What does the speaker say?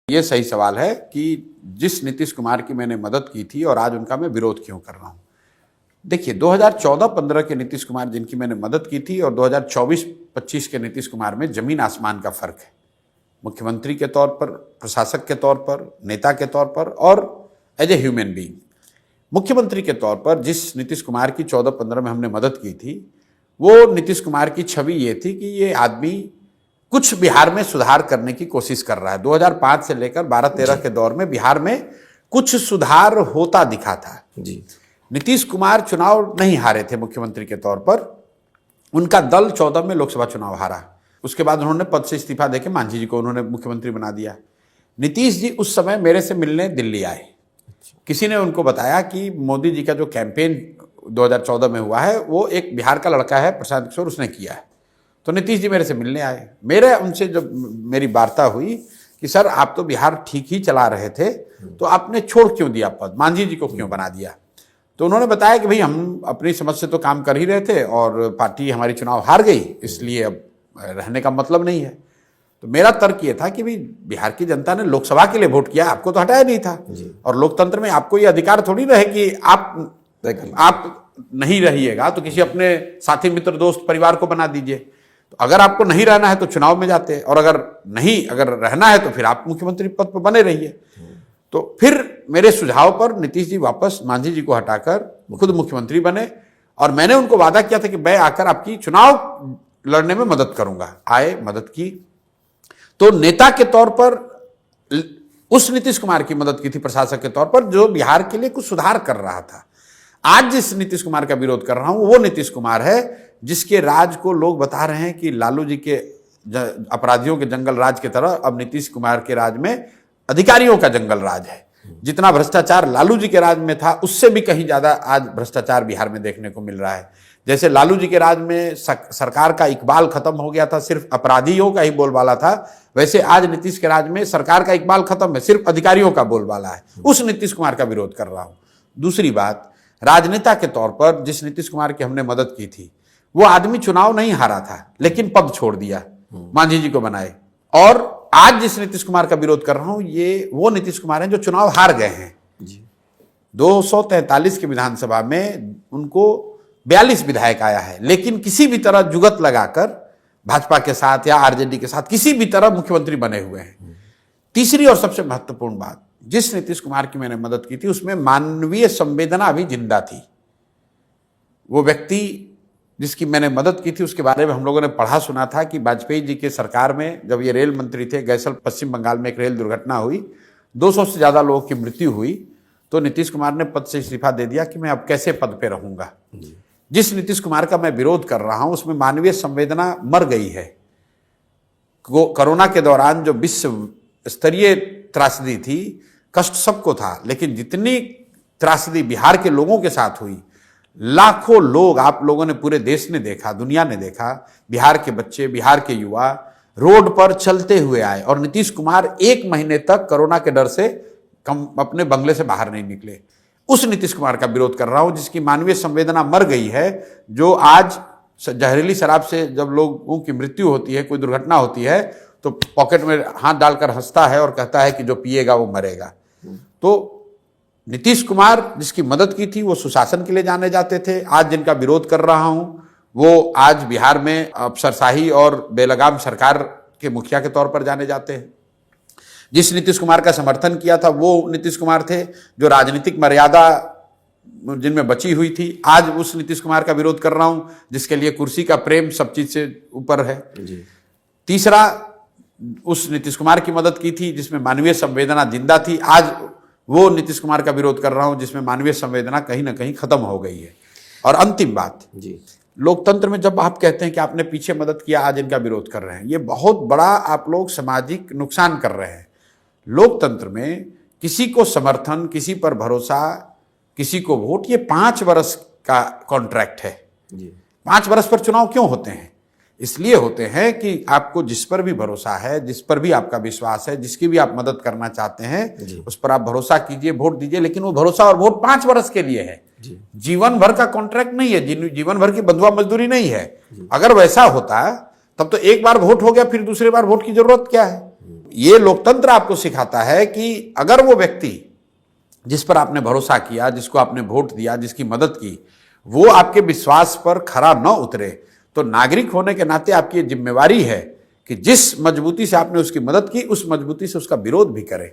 ये सही सवाल है कि जिस नीतीश कुमार की मैंने मदद की थी और आज उनका मैं विरोध क्यों कर रहा हूं। देखिए 2014-15 के नीतीश कुमार जिनकी मैंने मदद की थी और 2024-25 के नीतीश कुमार में जमीन आसमान का फर्क है। मुख्यमंत्री के तौर पर, प्रशासक के तौर पर, नेता के तौर पर और एज ए ह्यूमन बीइंग। मुख्यमंत्री के तौर पर जिस नीतीश कुमार की 14-15 में हमने मदद की थी, वो नीतीश कुमार की छवि ये थी कि ये आदमी कुछ बिहार में सुधार करने की कोशिश कर रहा है। 2005 से लेकर 12-13 के दौर में बिहार में कुछ सुधार होता दिखा था जी। नीतीश कुमार चुनाव नहीं हारे थे मुख्यमंत्री के तौर पर, उनका दल 14 में लोकसभा चुनाव हारा। उसके बाद उन्होंने पद से इस्तीफा देके मांझी जी को उन्होंने मुख्यमंत्री बना दिया। नीतीश जी उस समय मेरे से मिलने दिल्ली आए। किसी ने उनको बताया कि मोदी जी का जो कैंपेन 2014 में हुआ है वो एक बिहार का लड़का है प्रशांत किशोर, उसने किया है। तो नीतीश जी मेरे से मिलने आए। मेरे उनसे जब मेरी वार्ता हुई कि सर आप तो बिहार ठीक ही चला रहे थे, तो आपने छोड़ क्यों दिया पद, मांझी जी को क्यों बना दिया। तो उन्होंने बताया कि भाई हम अपनी समझ से तो काम कर ही रहे थे और पार्टी हमारी चुनाव हार गई, इसलिए अब रहने का मतलब नहीं है। तो मेरा तर्क ये था कि भाई बिहार की जनता ने लोकसभा के लिए वोट किया, आपको तो हटाया नहीं था। और लोकतंत्र में आपको ये अधिकार थोड़ी रहे कि आप नहीं रहिएगा तो किसी अपने साथी मित्र दोस्त परिवार को बना दीजिए। तो अगर आपको नहीं रहना है तो चुनाव में जाते, और अगर रहना है तो फिर आप मुख्यमंत्री पद पर बने रहिए। तो फिर मेरे सुझाव पर नीतीश जी वापस मांझी जी को हटाकर खुद मुख्यमंत्री बने, और मैंने उनको वादा किया था कि मैं आकर आपकी चुनाव लड़ने में मदद करूंगा। आए, मदद की। तो नेता के तौर पर उस नीतीश कुमार की मदद की थी, प्रशासक के तौर पर जो बिहार के लिए कुछ सुधार कर रहा था। आज जिस नीतीश कुमार का विरोध कर रहा हूं वो नीतीश कुमार है जिसके राज को लोग बता रहे हैं कि लालू जी के अपराधियों के जंगल राज की तरह अब नीतीश कुमार के राज में अधिकारियों का जंगल राज है। जितना भ्रष्टाचार लालू जी के राज में था उससे भी कहीं ज्यादा आज भ्रष्टाचार बिहार में देखने को मिल रहा है। जैसे लालू जी के राज में सरकार का इकबाल खत्म हो गया था, सिर्फ अपराधियों का ही बोलबाला था, वैसे आज नीतीश के राज में सरकार का इकबाल खत्म है, सिर्फ अधिकारियों का बोलबाला है। उस नीतीश कुमार का विरोध कर रहा हूं। दूसरी बात, राजनेता के तौर पर जिस नीतीश कुमार की हमने मदद की थी वो आदमी चुनाव नहीं हारा था लेकिन पद छोड़ दिया, मांझी जी को बनाए। और आज जिस नीतीश कुमार का विरोध कर रहा हूं ये वो नीतीश कुमार हैं जो चुनाव हार गए हैं। 243 की विधानसभा में उनको 42 विधायक आया है, लेकिन किसी भी तरह जुगत लगाकर भाजपा के साथ या आरजेडी के साथ किसी भी तरह मुख्यमंत्री बने हुए हैं। तीसरी और सबसे महत्वपूर्ण बात, जिस नीतीश कुमार की मैंने मदद की थी उसमें मानवीय संवेदना अभी जिंदा थी। वो व्यक्ति जिसकी मैंने मदद की थी उसके बारे में हम लोगों ने पढ़ा सुना था कि वाजपेयी जी के सरकार में जब ये रेल मंत्री थे, गैसल पश्चिम बंगाल में एक रेल दुर्घटना हुई, 200 से ज्यादा लोगों की मृत्यु हुई, तो नीतीश कुमार ने पद से इस्तीफा दे दिया कि मैं अब कैसे पद पे रहूंगा। जिस नीतीश कुमार का मैं विरोध कर रहा हूं उसमें मानवीय संवेदना मर गई है। कोरोना के दौरान जो विश्व स्तरीय त्रासदी थी, कष्ट सबको था, लेकिन जितनी त्रासदी बिहार के लोगों के साथ हुई, लाखों लोग, आप लोगों ने, पूरे देश ने देखा, दुनिया ने देखा, बिहार के बच्चे, बिहार के युवा रोड पर चलते हुए आए और नीतीश कुमार 1 महीने तक कोरोना के डर से अपने बंगले से बाहर नहीं निकले। उस नीतीश कुमार का विरोध कर रहा हूं जिसकी मानवीय संवेदना मर गई है, जो आज जहरीली शराब से जब लोगों की मृत्यु होती है, कोई दुर्घटना होती है, तो पॉकेट में हाथ डालकर हंसता है और कहता है कि जो पिएगा वो मरेगा। तो नीतीश कुमार जिसकी मदद की थी वो सुशासन के लिए जाने जाते थे। आज जिनका विरोध कर रहा हूं वो आज बिहार में अफसरशाही और बेलगाम सरकार के मुखिया के तौर पर जाने जाते हैं। जिस नीतीश कुमार का समर्थन किया था वो नीतीश कुमार थे जो राजनीतिक मर्यादा जिनमें बची हुई थी। आज उस नीतीश कुमार का विरोध कर रहा हूं जिसके लिए कुर्सी का प्रेम सब चीज से ऊपर है। तीसरा, उस नीतीश कुमार की मदद की थी जिसमें मानवीय संवेदना जिंदा थी। आज वो नीतीश कुमार का विरोध कर रहा हूं जिसमें मानवीय संवेदना कहीं ना कहीं खत्म हो गई है। और अंतिम बात, लोकतंत्र में जब आप कहते हैं कि आपने पीछे मदद किया, आज इनका विरोध कर रहे हैं, ये बहुत बड़ा आप लोग सामाजिक नुकसान कर रहे हैं। लोकतंत्र में किसी को समर्थन, किसी पर भरोसा, किसी को वोट, ये 5 वर्ष का कॉन्ट्रैक्ट है। 5 वर्ष पर चुनाव क्यों होते हैं? इसलिए होते हैं कि आपको जिस पर भी भरोसा है, जिस पर भी आपका विश्वास है, जिसकी भी आप मदद करना चाहते हैं, उस पर आप भरोसा कीजिए, वोट दीजिए, लेकिन वो भरोसा और वोट 5 वर्ष के लिए है, जीवन भर का कॉन्ट्रैक्ट नहीं है, जीवन भर की बंधुआ मजदूरी नहीं है। अगर वैसा होता तब तो एक बार वोट हो गया, फिर दूसरी बार वोट की जरूरत क्या है? ये लोकतंत्र आपको सिखाता है कि अगर वो व्यक्ति जिस पर आपने भरोसा किया, जिसको आपने वोट दिया, जिसकी मदद की, वो आपके विश्वास पर खरा न उतरे, तो नागरिक होने के नाते आपकी जिम्मेवारी है कि जिस मजबूती से आपने उसकी मदद की, उस मजबूती से उसका विरोध भी करें।